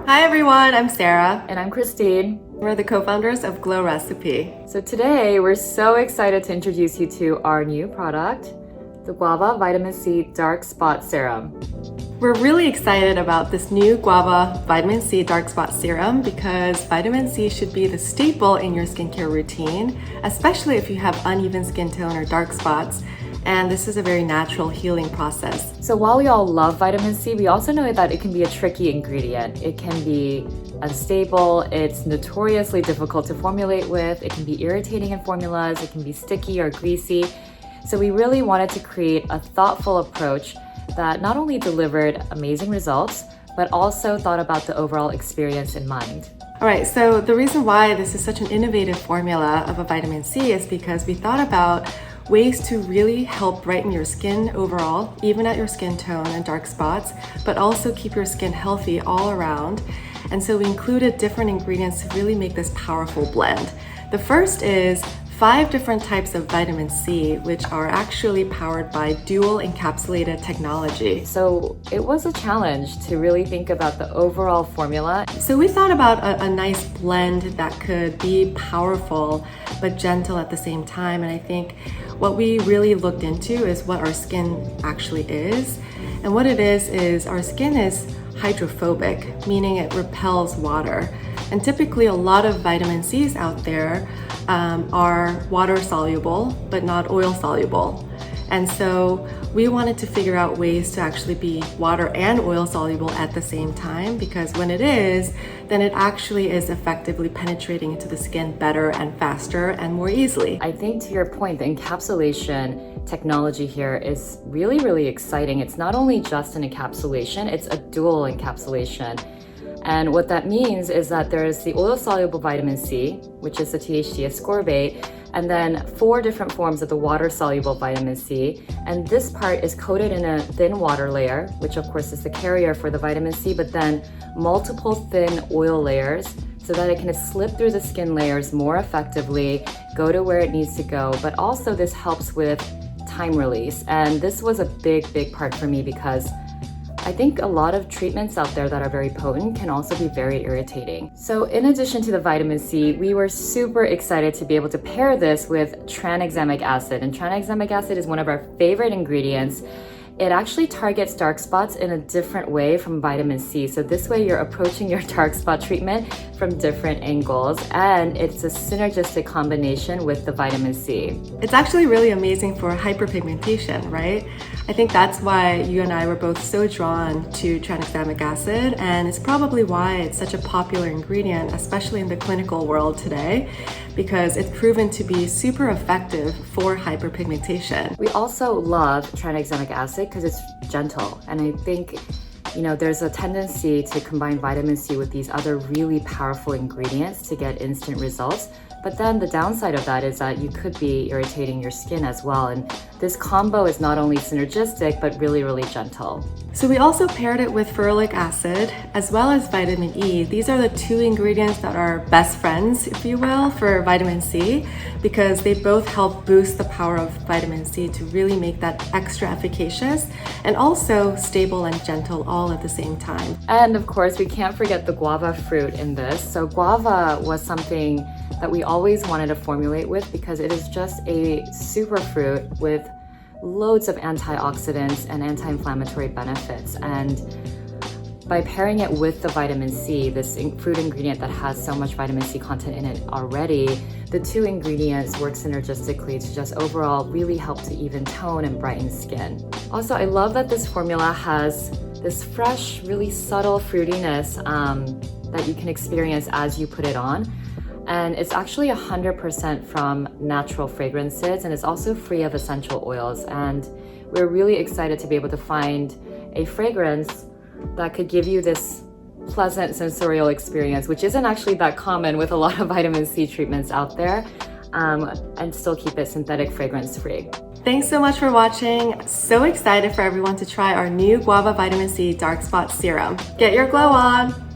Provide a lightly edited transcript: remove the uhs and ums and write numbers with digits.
Hi everyone, I'm Sarah. And I'm Christine. We're the co-founders of Glow Recipe. So today we're so excited to introduce you to our new product, the Guava Vitamin C Dark Spot Serum. We're really excited about this new Guava Vitamin C Dark Spot Serum because vitamin C should be the staple in your skincare routine, especially if you have uneven skin tone or dark spots. And this is a very natural healing process. So while we all love vitamin C, we also know that it can be a tricky ingredient. It can be unstable, it's notoriously difficult to formulate with, it can be irritating in formulas, it can be sticky or greasy. So we really wanted to create a thoughtful approach that not only delivered amazing results, but also thought about the overall experience in mind. All right, so the reason why this is such an innovative formula of a vitamin C is because we thought about ways to really help brighten your skin overall, even at your skin tone and dark spots, but also keep your skin healthy all around. And so we included different ingredients to really make this powerful blend. The first is 5 different types of vitamin C, which are actually powered by dual encapsulated technology. So it was a challenge to really think about the overall formula. So we thought about a nice blend that could be powerful but gentle at the same time. And I think what we really looked into is what our skin actually is. And what it is our skin is hydrophobic, meaning it repels water. And typically a lot of vitamin C's out there are water soluble, but not oil soluble. And so we wanted to figure out ways to actually be water and oil soluble at the same time, because when it is, then it actually is effectively penetrating into the skin better and faster and more easily. I think to your point, the encapsulation technology here is really, really exciting. It's not only just an encapsulation, it's a dual encapsulation. And what that means is that there's the oil-soluble vitamin C, which is the THC ascorbate, and then 4 different forms of the water-soluble vitamin C. And this part is coated in a thin water layer, which of course is the carrier for the vitamin C, but then multiple thin oil layers so that it can slip through the skin layers more effectively, go to where it needs to go, but also this helps with time release. And this was a big part for me because I think a lot of treatments out there that are very potent can also be very irritating. So in addition to the vitamin C, we were super excited to be able to pair this with tranexamic acid. And tranexamic acid is one of our favorite ingredients. It actually targets dark spots in a different way from vitamin C. So this way you're approaching your dark spot treatment from different angles, and it's a synergistic combination with the vitamin C. It's actually really amazing for hyperpigmentation, right? I think that's why you and I were both so drawn to tranexamic acid, and it's probably why it's such a popular ingredient, especially in the clinical world today, because it's proven to be super effective for hyperpigmentation. We also love tranexamic acid because it's gentle, and I think there's a tendency to combine vitamin C with these other really powerful ingredients to get instant results. But then the downside of that is that you could be irritating your skin as well. And this combo is not only synergistic, but really gentle. So we also paired it with ferulic acid as well as vitamin E. These are the 2 ingredients that are best friends, if you will, for vitamin C, because they both help boost the power of vitamin C to really make that extra efficacious and also stable and gentle all at the same time. And of course, we can't forget the guava fruit in this. So guava was something that we always wanted to formulate with because it is just a superfruit with loads of antioxidants and anti-inflammatory benefits. And by pairing it with the vitamin C, this fruit ingredient that has so much vitamin C content in it already, the 2 ingredients work synergistically to just overall really help to even tone and brighten skin. Also, I love that this formula has this fresh, really subtle fruitiness that you can experience as you put it on. And it's actually 100% from natural fragrances, and it's also free of essential oils. And we're really excited to be able to find a fragrance that could give you this pleasant sensorial experience, which isn't actually that common with a lot of vitamin C treatments out there, and still keep it synthetic fragrance free. Thanks so much for watching. So excited for everyone to try our new Guava Vitamin C Dark Spot Serum. Get your glow on!